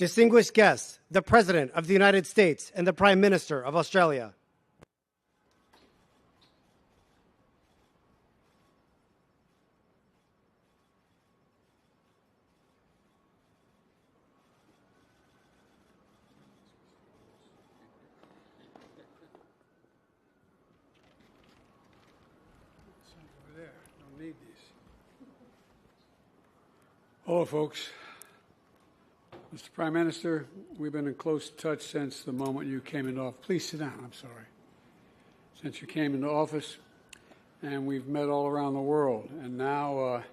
Distinguished guests, the President of the United States and the Prime Minister of Australia. Hello, folks. Mr. Prime Minister, we've been in close touch since the moment you came into office. Please sit down, I'm sorry. Since you came into office, and we've met all around the world. And now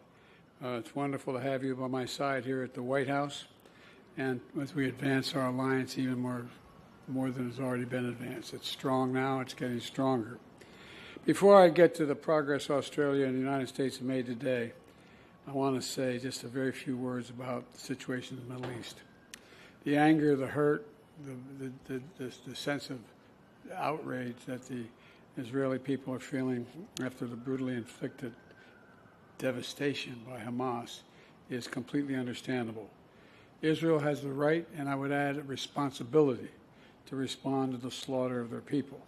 it's wonderful to have you by my side here at the White House, and as we advance our alliance even more than has already been advanced. It's strong now, it's getting stronger. Before I get to the progress Australia and the United States have made today, I want to say just a very few words about the situation in the Middle East. The anger, the hurt, the sense of outrage that the Israeli people are feeling after the brutally inflicted devastation by Hamas is completely understandable. Israel has the right, and I would add responsibility, to respond to the slaughter of their people.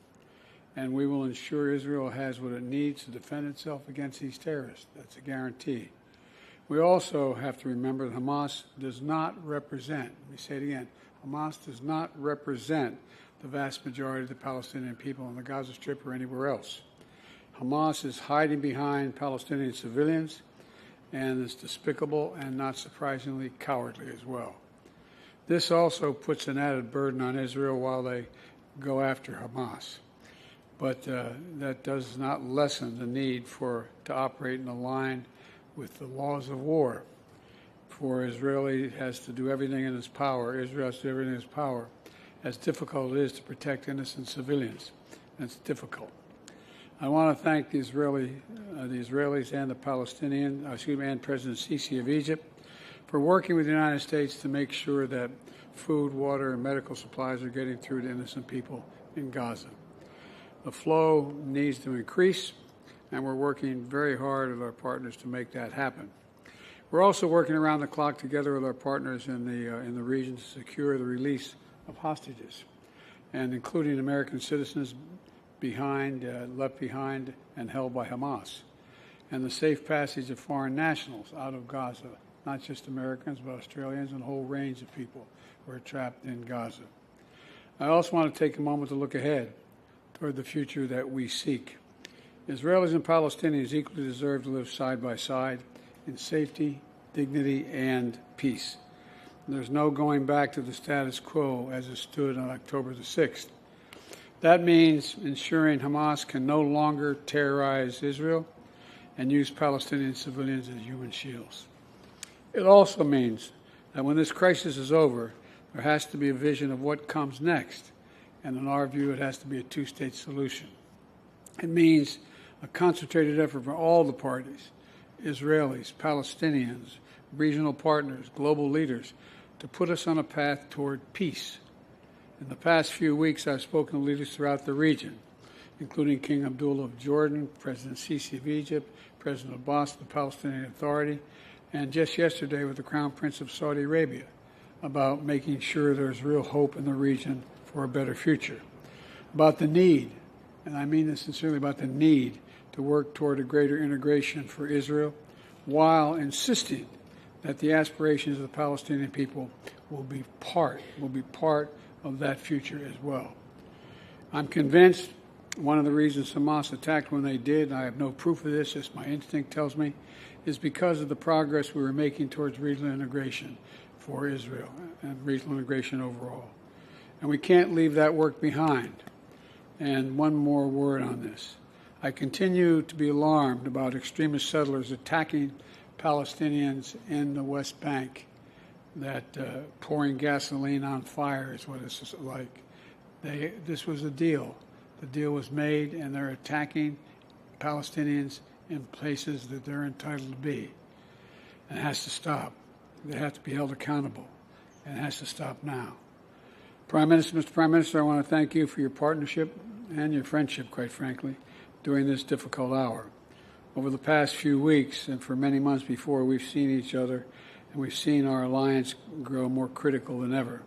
And we will ensure Israel has what it needs to defend itself against these terrorists. That's a guarantee. We also have to remember that Hamas does not represent, let me say it again, Hamas does not represent the vast majority of the Palestinian people on the Gaza Strip or anywhere else. Hamas is hiding behind Palestinian civilians and is despicable and, not surprisingly, cowardly as well. This also puts an added burden on Israel while they go after Hamas. But that does not lessen the need to operate in a line with the laws of war. For Israel has to do everything in its power. Israel has to do everything in its power, as difficult it is to protect innocent civilians. And it's difficult. I want to thank the Israelis and the Palestinians, and President Sisi of Egypt for working with the United States to make sure that food, water, and medical supplies are getting through to innocent people in Gaza. The flow needs to increase, and we're working very hard with our partners to make that happen. We're also working around the clock together with our partners in the region to secure the release of hostages, and including American citizens left behind and held by Hamas, and the safe passage of foreign nationals out of Gaza, not just Americans, but Australians and a whole range of people who are trapped in Gaza. I also want to take a moment to look ahead toward the future that we seek. Israelis and Palestinians equally deserve to live side by side in safety, dignity, and peace. There's no going back to the status quo as it stood on October the 6th. That means ensuring Hamas can no longer terrorize Israel and use Palestinian civilians as human shields. It also means that when this crisis is over, there has to be a vision of what comes next, and in our view, it has to be a two-state solution. It means a concentrated effort from all the parties, Israelis, Palestinians, regional partners, global leaders, to put us on a path toward peace. In the past few weeks, I've spoken to leaders throughout the region, including King Abdullah of Jordan, President Sisi of Egypt, President Abbas of the Palestinian Authority, and just yesterday with the Crown Prince of Saudi Arabia, about making sure there's real hope in the region for a better future, about the need, and I mean this sincerely, about the need to work toward a greater integration for Israel, while insisting that the aspirations of the Palestinian people will be part of that future as well. I'm convinced one of the reasons Hamas attacked when they did, and I have no proof of this, just my instinct tells me, is because of the progress we were making towards regional integration for Israel and regional integration overall. And we can't leave that work behind. And one more word on this. I continue to be alarmed about extremist settlers attacking Palestinians in the West Bank, that pouring gasoline on fire is what it's like. This was a deal. The deal was made, and they're attacking Palestinians in places that they're entitled to be. And it has to stop. They have to be held accountable, and it has to stop now. Mr. Prime Minister, I want to thank you for your partnership and your friendship, quite frankly, during this difficult hour. Over the past few weeks and for many months before, we've seen each other and we've seen our alliance grow more critical than ever.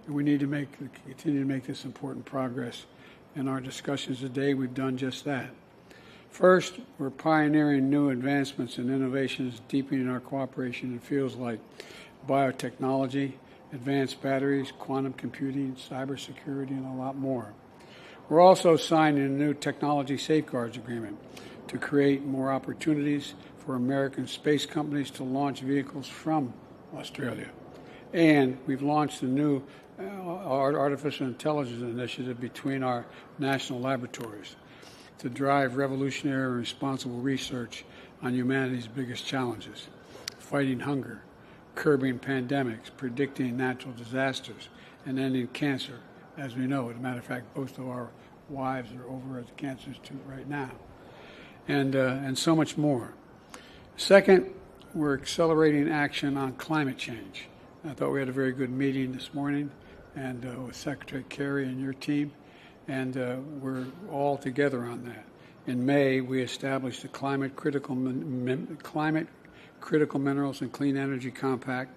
And we need to continue to make this important progress. In our discussions today, we've done just that. First, we're pioneering new advancements and innovations, deepening our cooperation in fields like biotechnology, advanced batteries, quantum computing, cybersecurity, and a lot more. We're also signing a new technology safeguards agreement to create more opportunities for American space companies to launch vehicles from Australia. And we've launched a new artificial intelligence initiative between our national laboratories to drive revolutionary and responsible research on humanity's biggest challenges: fighting hunger, curbing pandemics, predicting natural disasters, and ending cancer. As we know, as a matter of fact, both of our wives are over at the Cancer Institute right now, and so much more. Second, we're accelerating action on climate change. I thought we had a very good meeting this morning and with Secretary Kerry and your team, and we're all together on that. In May, we established the Climate Critical Minerals and Clean Energy Compact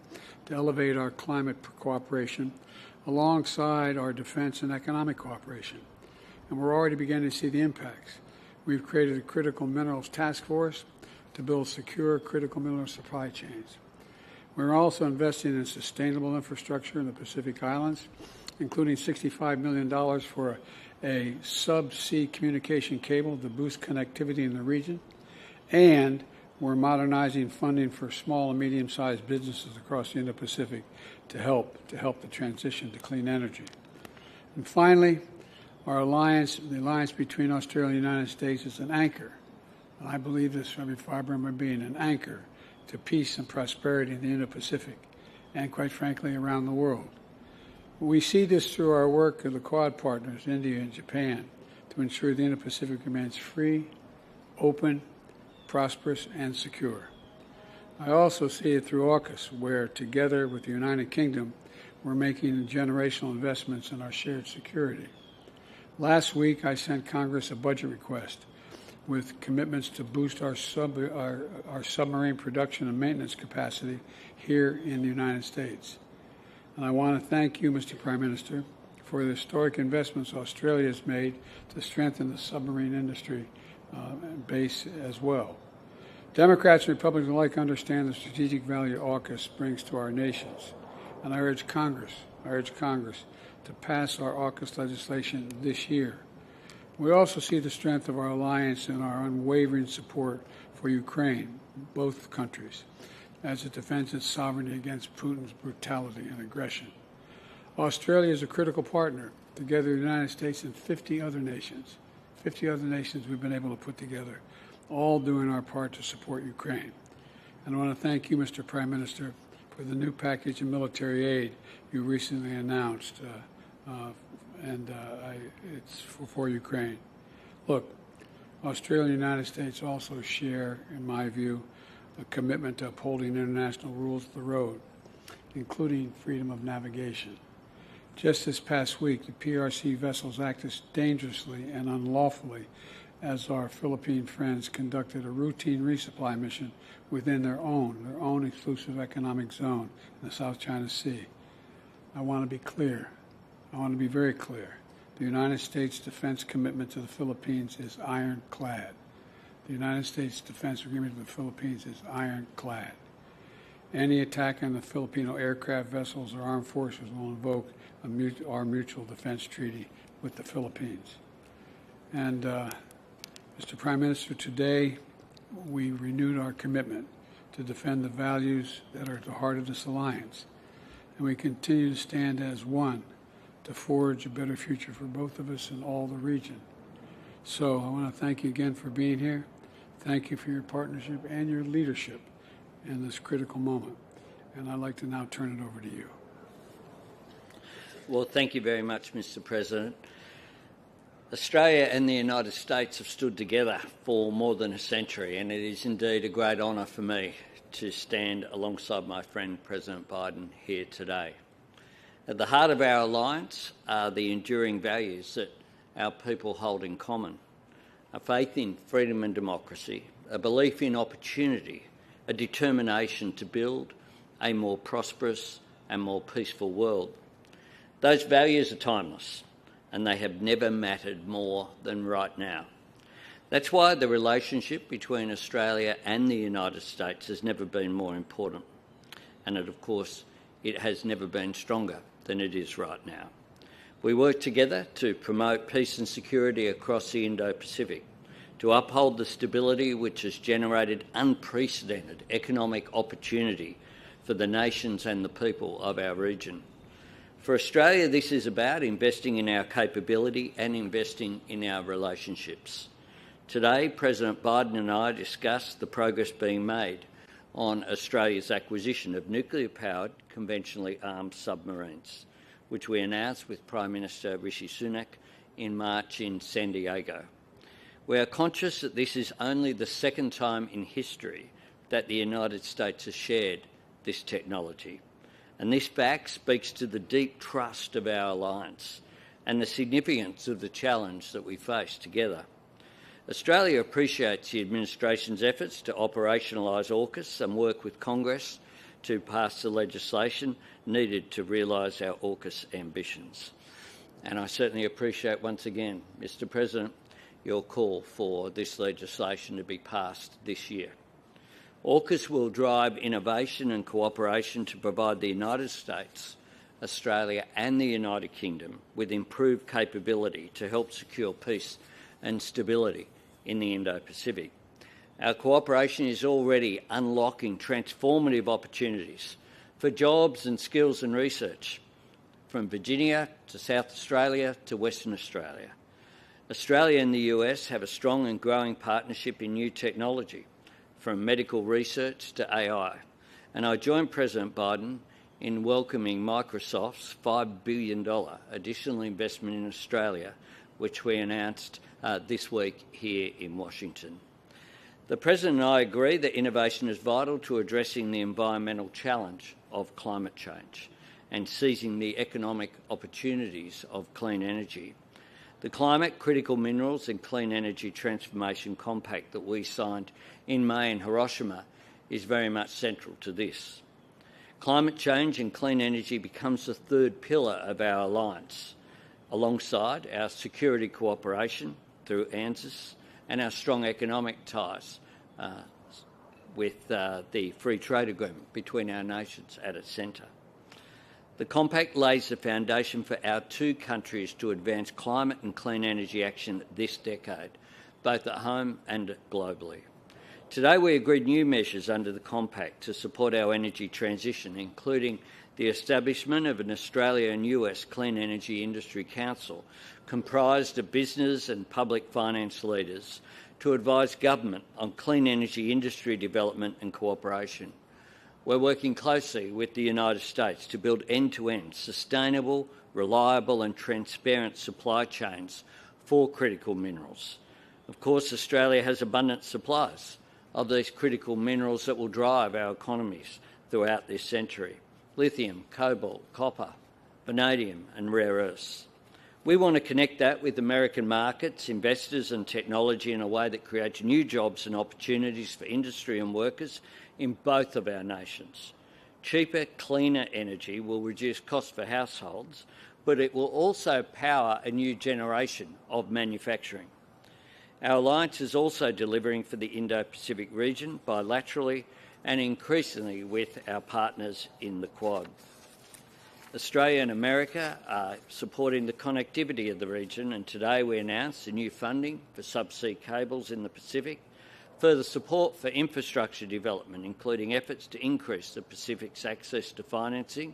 to elevate our climate cooperation alongside our defense and economic cooperation. And we're already beginning to see the impacts. We've created a Critical Minerals Task Force to build secure critical mineral supply chains. We're also investing in sustainable infrastructure in the Pacific Islands, including $65 million for a subsea communication cable to boost connectivity in the region. And we're modernizing funding for small and medium-sized businesses across the Indo-Pacific to help the transition to clean energy. And finally, the alliance between Australia and the United States is an anchor. And I believe this from every fiber in my being, an anchor to peace and prosperity in the Indo-Pacific and, quite frankly, around the world. We see this through our work with the Quad partners, India and Japan, to ensure the Indo-Pacific remains free, open, prosperous, and secure. I also see it through AUKUS, where, together with the United Kingdom, we're making generational investments in our shared security. Last week, I sent Congress a budget request with commitments to boost our submarine production and maintenance capacity here in the United States. And I want to thank you, Mr. Prime Minister, for the historic investments Australia has made to strengthen the submarine industry base as well. Democrats and Republicans alike understand the strategic value AUKUS brings to our nations. And I urge Congress to pass our AUKUS legislation this year. We also see the strength of our alliance and our unwavering support for Ukraine, both countries, as it defends its sovereignty against Putin's brutality and aggression. Australia is a critical partner, together with the United States and 50 other nations. 50 other nations we've been able to put together, all doing our part to support Ukraine. And I want to thank you, Mr. Prime Minister, for the new package of military aid you recently announced, it's for Ukraine. Look, Australia and the United States also share, in my view, a commitment to upholding international rules of the road, including freedom of navigation. Just this past week, the PRC vessels acted dangerously and unlawfully as our Philippine friends conducted a routine resupply mission within their own exclusive economic zone in the South China Sea. I want to be clear. I want to be very clear. The United States defense commitment to the Philippines is ironclad. The United States defense agreement with the Philippines is ironclad. Any attack on the Filipino aircraft vessels or armed forces will invoke our mutual defense treaty with the Philippines. And, Mr. Prime Minister, today we renewed our commitment to defend the values that are at the heart of this alliance. And we continue to stand as one to forge a better future for both of us and all the region. So I want to thank you again for being here. Thank you for your partnership and your leadership in this critical moment. And I'd like to now turn it over to you. Well, thank you very much, Mr. President. Australia and the United States have stood together for more than a century, and it is indeed a great honour for me to stand alongside my friend President Biden here today. At the heart of our alliance are the enduring values that our people hold in common: a faith in freedom and democracy, a belief in opportunity, a determination to build a more prosperous and more peaceful world. Those values are timeless, and they have never mattered more than right now. That's why the relationship between Australia and the United States has never been more important. And of course, it has never been stronger than it is right now. We work together to promote peace and security across the Indo-Pacific, to uphold the stability which has generated unprecedented economic opportunity for the nations and the people of our region. For Australia, this is about investing in our capability and investing in our relationships. Today, President Biden and I discussed the progress being made on Australia's acquisition of nuclear-powered, conventionally armed submarines, which we announced with Prime Minister Rishi Sunak in March in San Diego. We are conscious that this is only the second time in history that the United States has shared this technology. And this fact speaks to the deep trust of our alliance and the significance of the challenge that we face together. Australia appreciates the administration's efforts to operationalise AUKUS and work with Congress to pass the legislation needed to realise our AUKUS ambitions. And I certainly appreciate once again, Mr President, your call for this legislation to be passed this year. AUKUS will drive innovation and cooperation to provide the United States, Australia and the United Kingdom with improved capability to help secure peace and stability in the Indo-Pacific. Our cooperation is already unlocking transformative opportunities for jobs and skills and research, from Virginia to South Australia to Western Australia. Australia and the US have a strong and growing partnership in new technology, from medical research to AI, and I join President Biden in welcoming Microsoft's $5 billion additional investment in Australia, which we announced this week here in Washington. The President and I agree that innovation is vital to addressing the environmental challenge of climate change and seizing the economic opportunities of clean energy. The Climate, Critical Minerals and Clean Energy Transformation Compact that we signed in May in Hiroshima is very much central to this. Climate change and clean energy becomes the third pillar of our alliance, alongside our security cooperation through ANZUS and our strong economic ties with the free trade agreement between our nations at its centre. The compact lays the foundation for our two countries to advance climate and clean energy action this decade, both at home and globally. Today we agreed new measures under the compact to support our energy transition, including the establishment of an Australia and US Clean Energy Industry Council comprised of business and public finance leaders to advise government on clean energy industry development and cooperation. We're working closely with the United States to build end-to-end sustainable, reliable and transparent supply chains for critical minerals. Of course, Australia has abundant supplies of these critical minerals that will drive our economies throughout this century: lithium, cobalt, copper, vanadium and rare earths. We want to connect that with American markets, investors and technology in a way that creates new jobs and opportunities for industry and workers in both of our nations. Cheaper, cleaner energy will reduce costs for households, but it will also power a new generation of manufacturing. Our alliance is also delivering for the Indo-Pacific region bilaterally and increasingly with our partners in the Quad. Australia and America are supporting the connectivity of the region, and today we announced the new funding for subsea cables in the Pacific, further support for infrastructure development, including efforts to increase the Pacific's access to financing,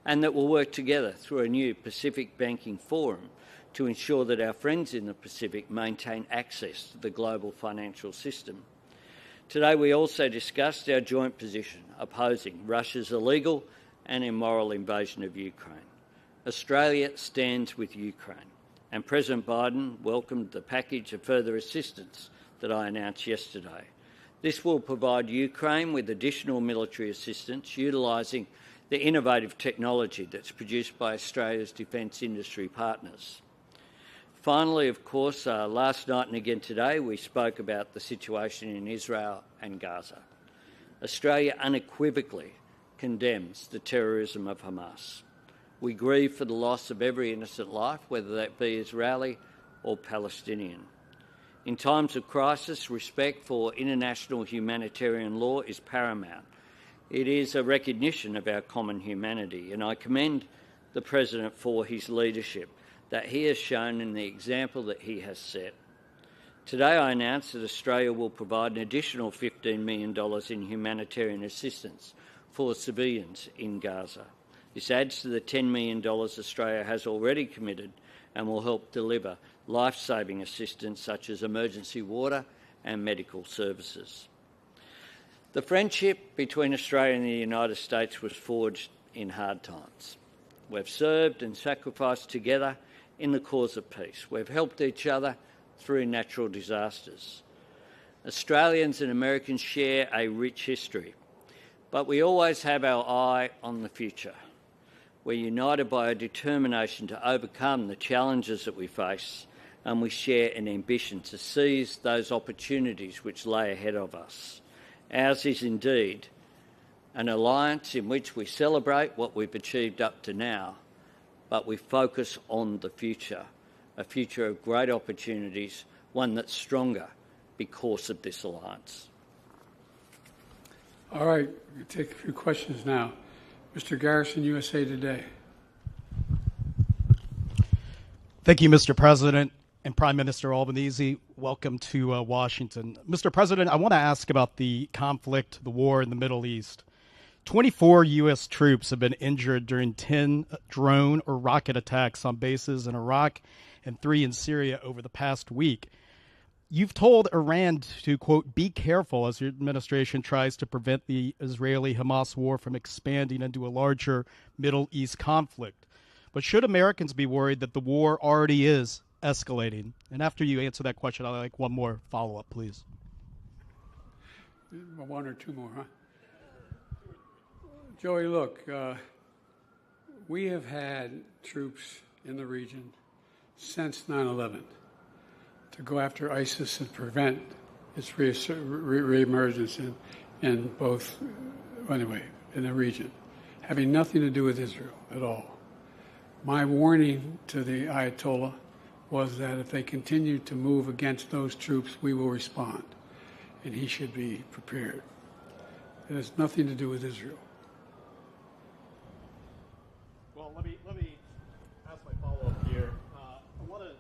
and that we'll work together through a new Pacific Banking Forum to ensure that our friends in the Pacific maintain access to the global financial system. Today we also discussed our joint position opposing Russia's illegal and immoral invasion of Ukraine. Australia stands with Ukraine, and President Biden welcomed the package of further assistance that I announced yesterday. This will provide Ukraine with additional military assistance, utilising the innovative technology that's produced by Australia's defence industry partners. Finally, of course, last night and again today, we spoke about the situation in Israel and Gaza. Australia unequivocally condemns the terrorism of Hamas. We grieve for the loss of every innocent life, whether that be Israeli or Palestinian. In times of crisis, respect for international humanitarian law is paramount. It is a recognition of our common humanity, and I commend the President for his leadership that he has shown in the example that he has set. Today I announce that Australia will provide an additional $15 million in humanitarian assistance for civilians in Gaza. This adds to the $10 million Australia has already committed and will help deliver life-saving assistance such as emergency water and medical services. The friendship between Australia and the United States was forged in hard times. We've served and sacrificed together in the cause of peace. We've helped each other through natural disasters. Australians and Americans share a rich history, but we always have our eye on the future. We're united by a determination to overcome the challenges that we face, and we share an ambition to seize those opportunities which lay ahead of us. Ours is indeed an alliance in which we celebrate what we've achieved up to now, but we focus on the future, a future of great opportunities, one that's stronger because of this alliance. All right, we'll take a few questions now. Mr. Garrison, USA Today. Thank you, Mr. President and Prime Minister Albanese. Welcome to Washington. Mr. President, I want to ask about the conflict, the war in the Middle East. 24 U.S. troops have been injured during 10 drone or rocket attacks on bases in Iraq and 3 in Syria over the past week. You've told Iran to, quote, be careful as your administration tries to prevent the Israeli-Hamas war from expanding into a larger Middle East conflict. But should Americans be worried that the war already is escalating? And after you answer that question, I'd like one more follow-up, please. One or two more, huh? Joey, look, we have had troops in the region since 9/11 to go after ISIS and prevent its reemergence in both, anyway, in the region, having nothing to do with Israel at all. My warning to the Ayatollah was that if they continue to move against those troops, we will respond, and he should be prepared. It has nothing to do with Israel. Well, let me ask my follow-up here. I want to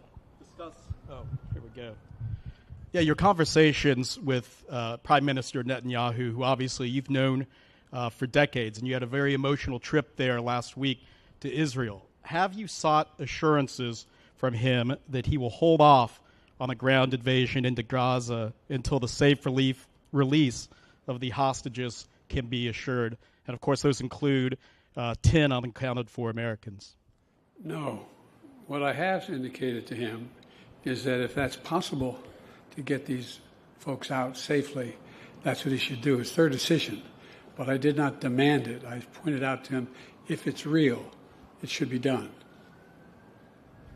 discuss. Oh, here we go. Yeah, your conversations with Prime Minister Netanyahu, who obviously you've known for decades, and you had a very emotional trip there last week to Israel. Have you sought assurances from him that he will hold off on a ground invasion into Gaza until the safe release of the hostages can be assured? And, of course, those include 10 unaccounted for Americans. No. What I have indicated to him is that if that's possible to get these folks out safely, that's what he should do. It's their decision. But I did not demand it. I pointed out to him, if it's real, it should be done.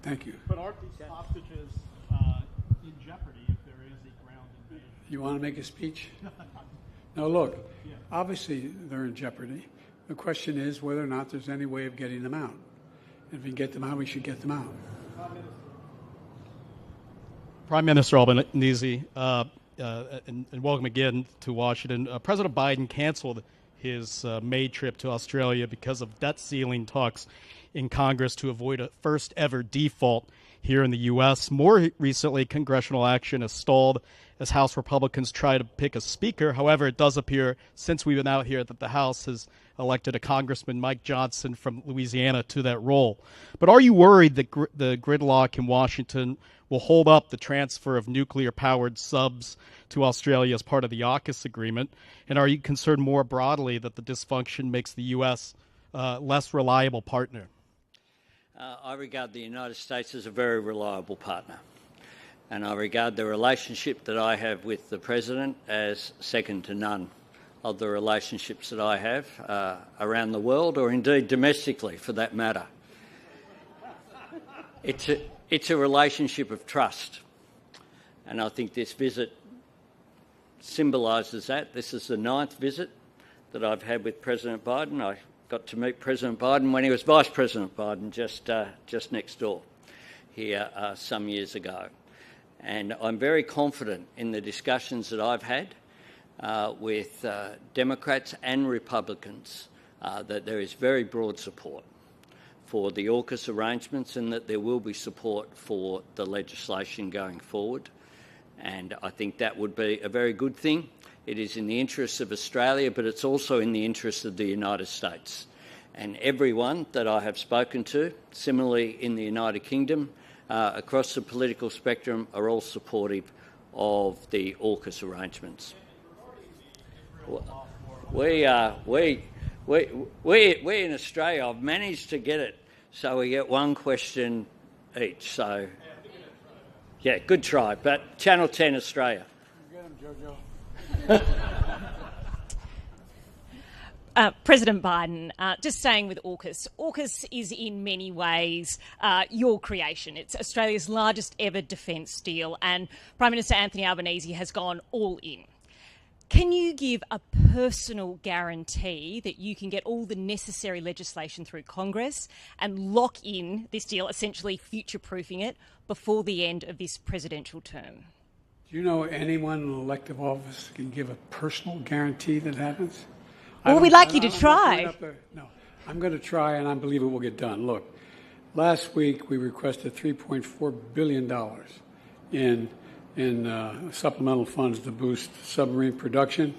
Thank you. But aren't these hostages in jeopardy if there is a ground invasion? You want to make a speech? No, look, obviously they're in jeopardy. The question is whether or not there's any way of getting them out. If we can get them out, we should get them out. Prime Minister Albanese, and welcome again to Washington. President Biden canceled his May trip to Australia because of debt ceiling talks in Congress to avoid a first-ever default here in the U.S. More recently, congressional action has stalled as House Republicans try to pick a speaker. However, it does appear, since we've been out here, that the House has elected a Congressman, Mike Johnson from Louisiana, to that role. But are you worried that the gridlock in Washington will hold up the transfer of nuclear-powered subs to Australia as part of the AUKUS agreement? And are you concerned more broadly that the dysfunction makes the U.S. Less reliable partner? I regard the United States as a very reliable partner, and I regard the relationship that I have with the President as second to none of the relationships that I have around the world, or indeed domestically for that matter. It's a relationship of trust, and I think this visit symbolises that. This is the 9th visit that I've had with President Biden. I got to meet President Biden when he was Vice President Biden just next door here some years ago. And I'm very confident in the discussions that I've had with Democrats and Republicans that there is very broad support for the AUKUS arrangements and that there will be support for the legislation going forward. And I think that would be a very good thing. It is in the interests of Australia, but it's also in the interests of the United States. And everyone that I have spoken to, similarly in the United Kingdom, across the political spectrum, are all supportive of the AUKUS arrangements. We in Australia have managed to get it so we get one question each. So, yeah, good try. But Channel 10 Australia. Get him, Jojo. President Biden, just staying with AUKUS. AUKUS is in many ways your creation. It's Australia's largest ever defence deal, and Prime Minister Anthony Albanese has gone all in. Can you give a personal guarantee that you can get all the necessary legislation through Congress and lock in this deal, essentially future-proofing it, before the end of this presidential term? Do you know anyone in elective office can give a personal guarantee that happens? Well, we'd like you to try. No, I'm going to try, and I believe it will get done. Look, last week we requested $3.4 billion in supplemental funds to boost submarine production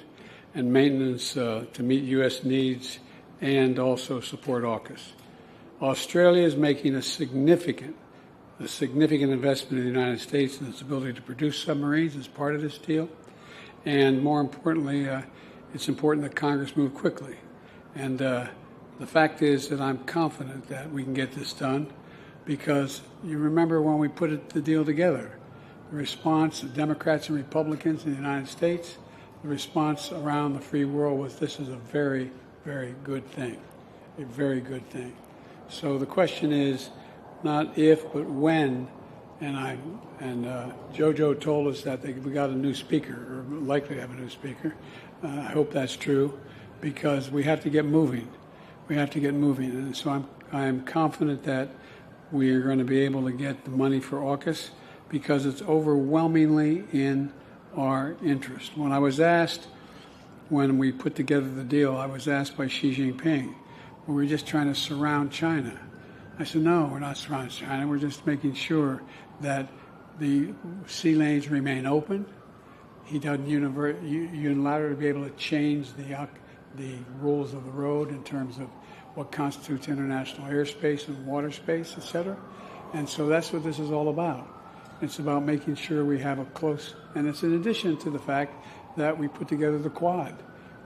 and maintenance to meet U.S. needs and also support AUKUS. Australia is making a significant investment in the United States in its ability to produce submarines as part of this deal. And more importantly, it's important that Congress move quickly. And the fact is that I'm confident that we can get this done because you remember when we put the deal together, the response of Democrats and Republicans in the United States, the response around the free world was this is a very, very good thing, a very good thing. So the question is not if, but when. And Jojo told us that we got a new speaker, or likely to have a new speaker. I hope that's true, because we have to get moving. We have to get moving, and so I'm confident that we are going to be able to get the money for AUKUS because it's overwhelmingly in our interest. When we put together the deal, I was asked by Xi Jinping, were we just trying to surround China? I said, no, we're not surrounding China. We're just making sure that the sea lanes remain open. He doesn't unilaterally be able to change the rules of the road in terms of what constitutes international airspace and water space, et cetera. And so that's what this is all about. It's about making sure we have a close, and it's in addition to the fact that we put together the Quad,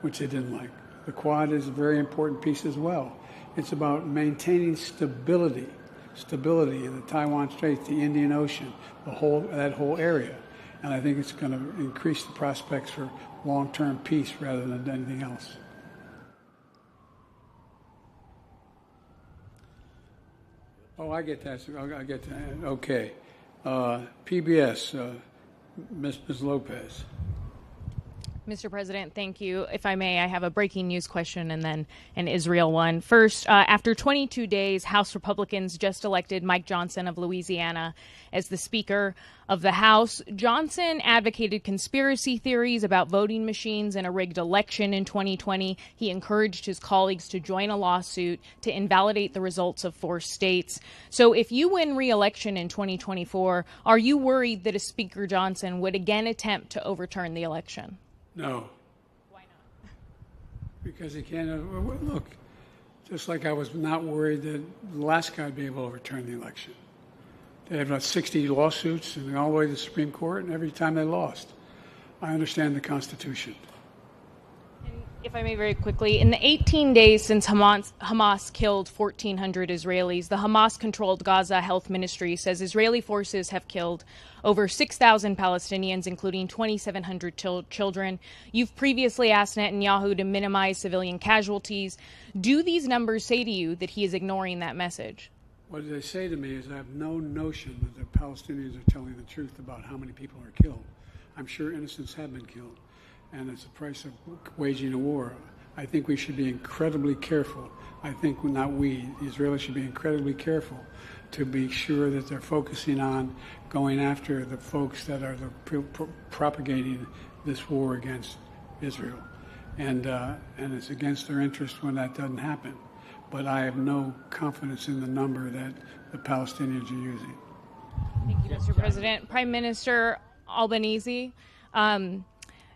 which they didn't like. The Quad is a very important piece as well. It's about maintaining stability in the Taiwan Straits, the Indian Ocean, that whole area. And I think it's going to increase the prospects for long-term peace rather than anything else. Oh, I get that. I get that. Okay. PBS, Ms. Lopez. Mr. President, thank you. If I may, I have a breaking news question and then an Israel one. First, after 22 days, House Republicans just elected Mike Johnson of Louisiana as the Speaker of the House. Johnson advocated conspiracy theories about voting machines and a rigged election in 2020. He encouraged his colleagues to join a lawsuit to invalidate the results of 4 states. So if you win re-election in 2024, are you worried that a Speaker Johnson would again attempt to overturn the election? No. Why not? Because he can't. Look, just like I was not worried that the last guy would be able to overturn the election. They had about 60 lawsuits and all the way to the Supreme Court, and every time they lost. I understand the Constitution. If I may very quickly, in the 18 days since Hamas killed 1,400 Israelis, the Hamas-controlled Gaza Health Ministry says Israeli forces have killed over 6,000 Palestinians, including 2,700 children. You've previously asked Netanyahu to minimize civilian casualties. Do these numbers say to you that he is ignoring that message? What they say to me is I have no notion that the Palestinians are telling the truth about how many people are killed. I'm sure innocents have been killed. And it's the price of waging a war. I think we should be incredibly careful. I think not we, the Israelis should be incredibly careful to be sure that they're focusing on going after the folks that are propagating this war against Israel. And it's against their interest when that doesn't happen. But I have no confidence in the number that the Palestinians are using. Thank you, Mr. President. Prime Minister Albanese,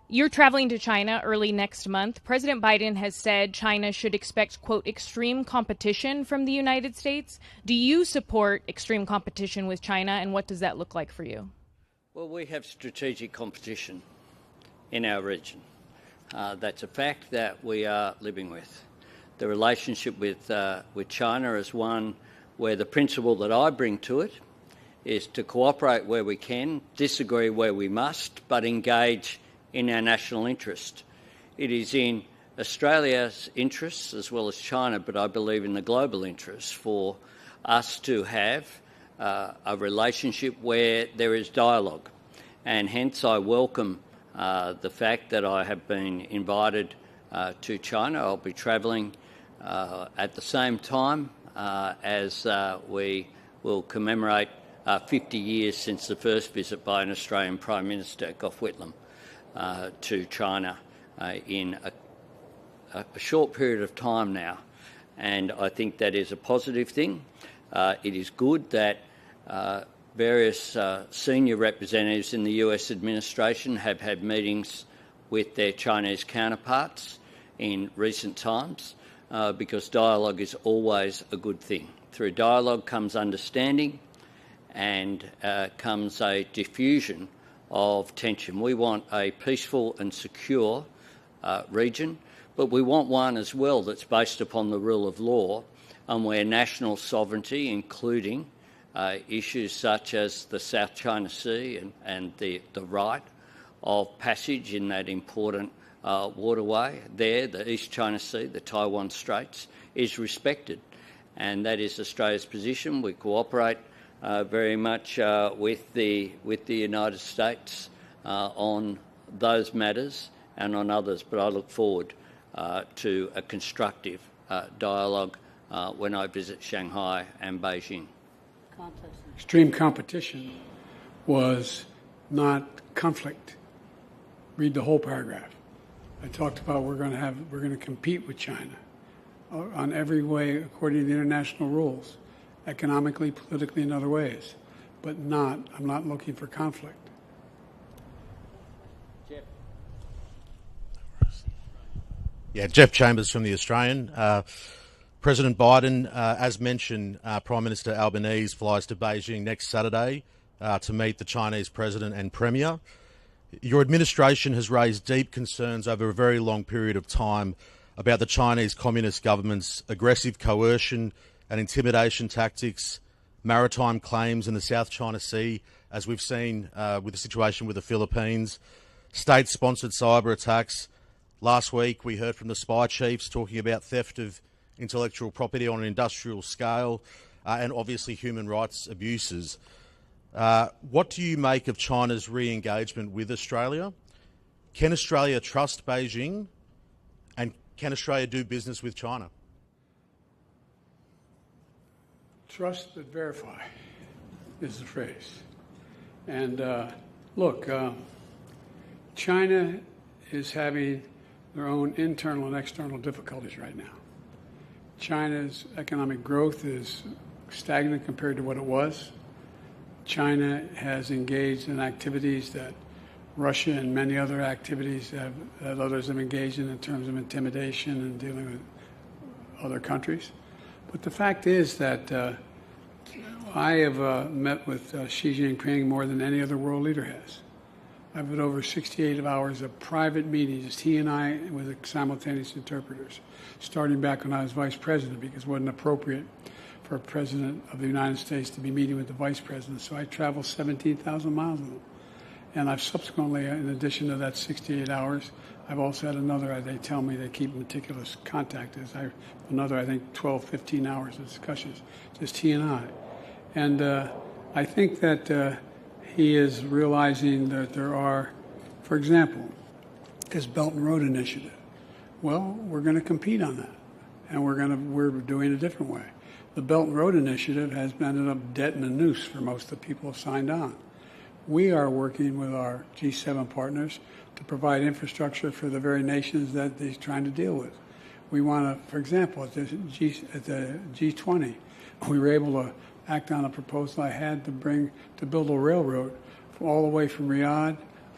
you're traveling to China early next month. President Biden has said China should expect, quote, extreme competition from the United States. Do you support extreme competition with China, and what does that look like for you? Well, we have strategic competition in our region. That's a fact that we are living with. The relationship with China is one where the principle that I bring to it is to cooperate where we can, disagree where we must, but engage in our national interest. It is in Australia's interests as well as China, but I believe in the global interest for us to have a relationship where there is dialogue. And hence I welcome the fact that I have been invited to China. I'll be travelling at the same time as we will commemorate 50 years since the first visit by an Australian Prime Minister, Gough Whitlam, to China in a short period of time now. And I think that is a positive thing. It is good that various senior representatives in the US administration have had meetings with their Chinese counterparts in recent times, because dialogue is always a good thing. Through dialogue comes understanding and comes a diffusion of tension. We want a peaceful and secure region, but we want one as well that's based upon the rule of law and where national sovereignty, including issues such as the South China Sea and the right of passage in that important waterway there, the East China Sea, the Taiwan Straits, is respected. And that is Australia's position. We cooperate very much with the United States on those matters and on others, but I look forward to a constructive dialogue when I visit Shanghai and Beijing. Extreme competition was not conflict. Read the whole paragraph. I talked about we're going to compete with China on every way according to the international rules, economically, politically, and other ways, but I'm not looking for conflict. Jeff. Yeah, Jeff Chambers from The Australian. President Biden, as mentioned, Prime Minister Albanese flies to Beijing next Saturday to meet the Chinese President and Premier. Your administration has raised deep concerns over a very long period of time about the Chinese Communist government's aggressive coercion and intimidation tactics, maritime claims in the South China Sea, as we've seen with the situation with the Philippines, state-sponsored cyber attacks. Last week, we heard from the spy chiefs talking about theft of intellectual property on an industrial scale, and obviously human rights abuses. What do you make of China's re-engagement with Australia? Can Australia trust Beijing? And can Australia do business with China? Trust but verify is the phrase. And look, China is having their own internal and external difficulties right now. China's economic growth is stagnant compared to what it was. China has engaged in activities that Russia and many other activities that others have engaged in terms of intimidation and dealing with other countries. But the fact is that I have met with Xi Jinping more than any other world leader has. I've had over 68 hours of private meetings, he and I, with simultaneous interpreters, starting back when I was vice president, because it wasn't appropriate for a president of the United States to be meeting with the vice president. So I traveled 17,000 miles with him. And I've subsequently, in addition to that 68 hours, I've also had another, they tell me they keep meticulous contact, another, I think, 12, 15 hours of discussions, just he and I. And I think that he is realizing that there are, for example, this Belt and Road Initiative, Well, we're going to compete on that, and we're doing it a different way. The Belt and Road Initiative has ended up debt in a noose for most of the people who have signed on. We are working with our G7 partners to provide infrastructure for the very nations that they're trying to deal with. We want to, for example, at the G20, we were able to act on a proposal I had to build a railroad all the way from Riyadh,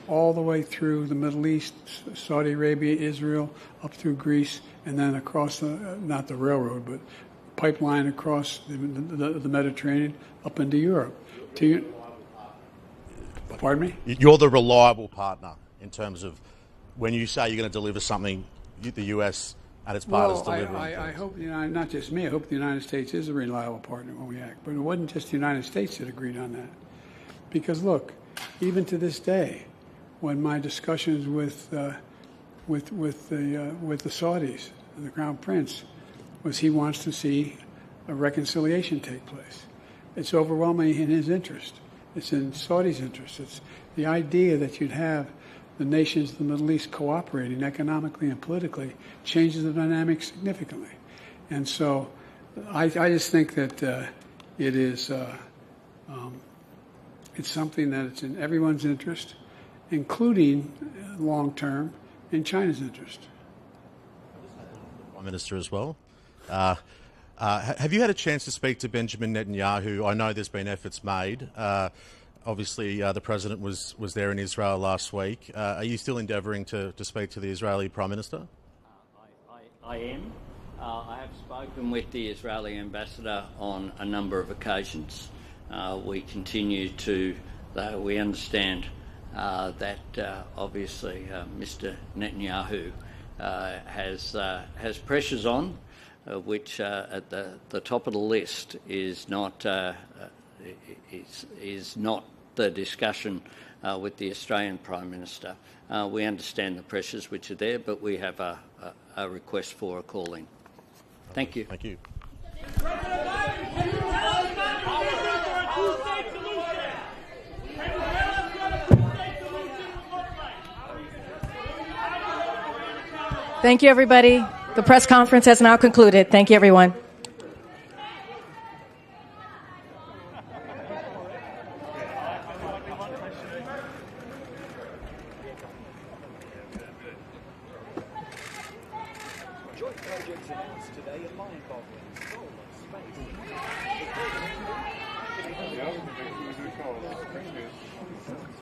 all the way through the Middle East, Saudi Arabia, Israel, up through Greece, and then across, not the railroad, but pipeline across the Mediterranean up into Europe. Pardon me? You're the reliable partner in terms of when you say you're going to deliver something, the US and its partners deliver. I hope, not just me, I hope the United States is a reliable partner when we act. But it wasn't just the United States that agreed on that. Because look, even to this day, when my discussions with the Saudis and the Crown Prince was he wants to see a reconciliation take place. It's overwhelmingly in his interest. It's in Saudi's interest. It's the idea that you'd have the nations of the Middle East cooperating economically and politically changes the dynamic significantly. And so I just think that it is it's something that it's in everyone's interest, including long-term in China's interest. Prime Minister as well. Have you had a chance to speak to Benjamin Netanyahu? I know there's been efforts made. Obviously, the President was there in Israel last week. Are you still endeavouring to speak to the Israeli Prime Minister? I am. I have spoken with the Israeli ambassador on a number of occasions. We continue to, we understand that obviously Mr. Netanyahu has pressures on, which at the top of the list is not the discussion with the Australian Prime Minister. We understand the pressures which are there, but we have a request for a call-in. Thank you. Thank you. Thank you, everybody. The press conference has now concluded. Thank you, everyone. Joint projects announced today in mind-boggling. Solar, space,